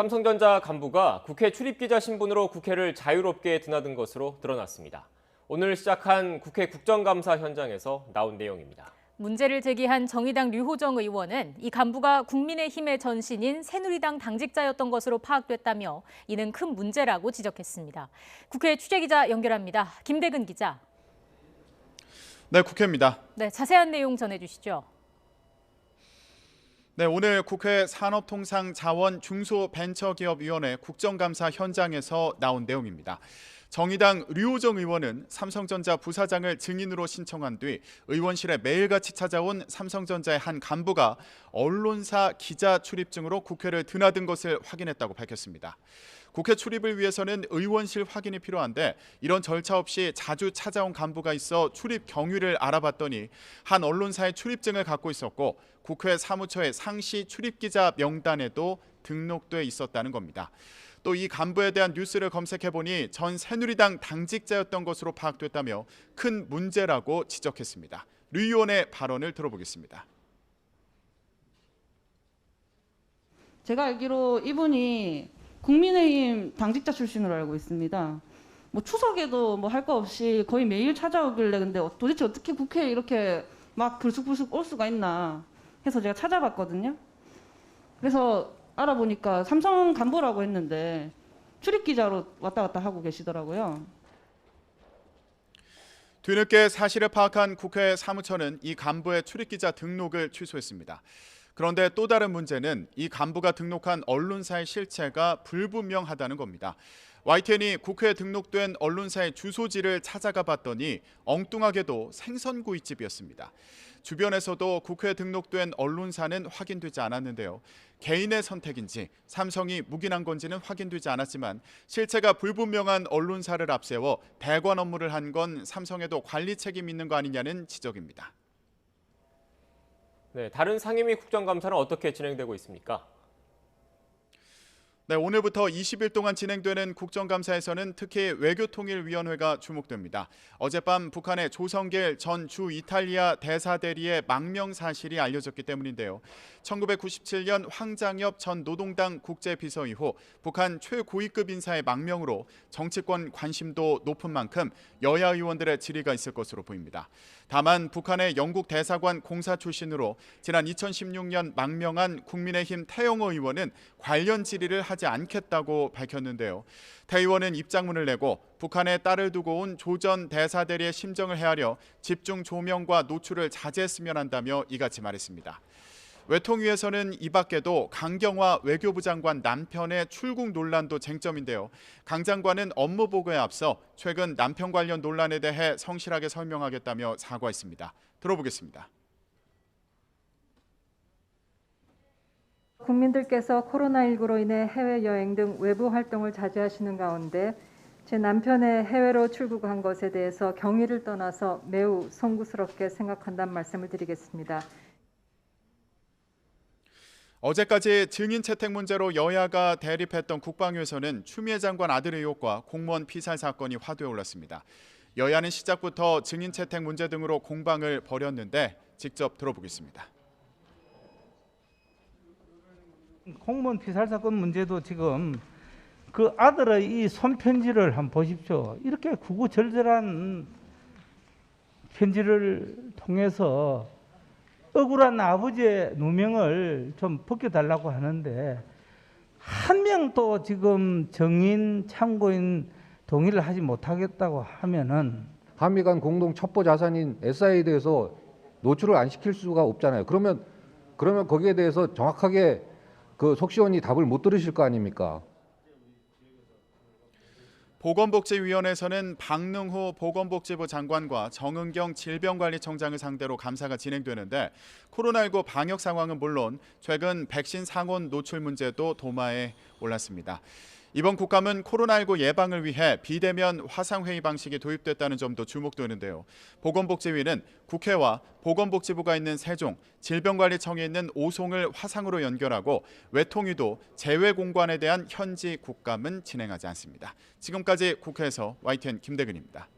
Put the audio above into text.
삼성전자 간부가 국회 출입기자 신분으로 국회를 자유롭게 드나든 것으로 드러났습니다. 오늘 시작한 국회 국정감사 현장에서 나온 내용입니다. 문제를 제기한 정의당 류호정 의원은 이 간부가 국민의힘의 전신인 새누리당 당직자였던 것으로 파악됐다며 이는 큰 문제라고 지적했습니다. 국회 취재기자 연결합니다. 김대근 기자. 네, 국회입니다. 네, 자세한 내용 전해주시죠. 네, 오늘 국회 산업통상자원중소벤처기업위원회 국정감사 현장에서 나온 내용입니다. 정의당 류호정 의원은 삼성전자 부사장을 증인으로 신청한 뒤 의원실에 매일같이 찾아온 삼성전자의 한 간부가 언론사 기자 출입증으로 국회를 드나든 것을 확인했다고 밝혔습니다. 국회 출입을 위해서는 의원실 확인이 필요한데 이런 절차 없이 자주 찾아온 간부가 있어 출입 경위를 알아봤더니 한 언론사의 출입증을 갖고 있었고 국회 사무처의 상시 출입기자 명단에도 등록돼 있었다는 겁니다. 또 이 간부에 대한 뉴스를 검색해보니 전 새누리당 당직자였던 것으로 파악됐다며 큰 문제라고 지적했습니다. 류 의원의 발언을 들어보겠습니다. 제가 알기로 이분이 국민의힘 당직자 출신으로 알고 있습니다. 뭐 추석에도 뭐 할 거 없이 거의 매일 찾아오길래 근데 도대체 어떻게 국회에 이렇게 막 불쑥불쑥 올 수가 있나 해서 제가 찾아봤거든요. 그래서 알아보니까 삼성 간부라고 했는데 출입기자로 왔다 갔다 하고 계시더라고요. 뒤늦게 사실을 파악한 국회 사무처는 이 간부의 출입기자 등록을 취소했습니다. 그런데 또 다른 문제는 이 간부가 등록한 언론사의 실체가 불분명하다는 겁니다. YTN이 국회에 등록된 언론사의 주소지를 찾아가 봤더니 엉뚱하게도 생선구이집이었습니다. 주변에서도 국회에 등록된 언론사는 확인되지 않았는데요. 개인의 선택인지 삼성이 묵인한 건지는 확인되지 않았지만 실체가 불분명한 언론사를 앞세워 대관 업무를 한 건 삼성에도 관리 책임 있는 거 아니냐는 지적입니다. 네, 다른 상임위 국정감사는 어떻게 진행되고 있습니까? 네, 오늘부터 20일 동안 진행되는 국정감사에서는 특히 외교통일위원회가 주목됩니다. 어젯밤 북한의 조성길 전 주 이탈리아 대사대리의 망명 사실이 알려졌기 때문인데요. 1997년 황장엽 전 노동당 국제비서 이후 북한 최고위급 인사의 망명으로 정치권 관심도 높은 만큼 여야 의원들의 질의가 있을 것으로 보입니다. 다만 북한의 영국 대사관 공사 출신으로 지난 2016년 망명한 국민의힘 태영호 의원은 관련 질의를 하지 않겠다고 밝혔는데요. 태 의원은 입장문을 내고 북한에 딸을 두고 온 조 전 대사대리의 심정을 헤아려 집중 조명과 노출을 자제했으면 한다며 이같이 말했습니다. 외통위에서는 이 밖에도 강경화 외교부 장관 남편의 출국 논란도 쟁점인데요. 강 장관은 업무 보고에 앞서 최근 남편 관련 논란에 대해 성실하게 설명하겠다며 사과했습니다. 들어보겠습니다. 국민들께서 코로나19로 인해 해외여행 등 외부 활동을 자제하시는 가운데 제 남편의 해외로 출국한 것에 대해서 경위를 떠나서 매우 송구스럽게 생각한다는 말씀을 드리겠습니다. 어제까지 증인 채택 문제로 여야가 대립했던 국방위에서는 추미애 장관 아들 의혹과 공무원 피살 사건이 화두에 올랐습니다. 여야는 시작부터 증인 채택 문제 등으로 공방을 벌였는데 직접 들어보겠습니다. 공무원 피살 사건 문제도 지금 그 아들의 이 손편지를 한번 보십시오. 이렇게 구구절절한 편지를 통해서 억울한 아버지의 누명을 좀 벗겨달라고 하는데 한 명도 지금 증인, 참고인 동의를 하지 못하겠다고 하면은 한미 간 공동 첩보 자산인 SI에 대해서 노출을 안 시킬 수가 없잖아요. 그러면 거기에 대해서 정확하게 그 속시원히 답을 못 들으실 거 아닙니까? 보건복지위원회에서는 박능후 보건복지부 장관과 정은경 질병관리청장을 상대로 감사가 진행되는데 코로나19 방역 상황은 물론 최근 백신 상온 노출 문제도 도마에 올랐습니다. 이번 국감은 코로나19 예방을 위해 비대면 화상회의 방식이 도입됐다는 점도 주목되는데요. 보건복지위는 국회와 보건복지부가 있는 세종, 질병관리청에 있는 오송을 화상으로 연결하고 외통위도 재외공관에 대한 현지 국감은 진행하지 않습니다. 지금까지 국회에서 YTN 김대근입니다.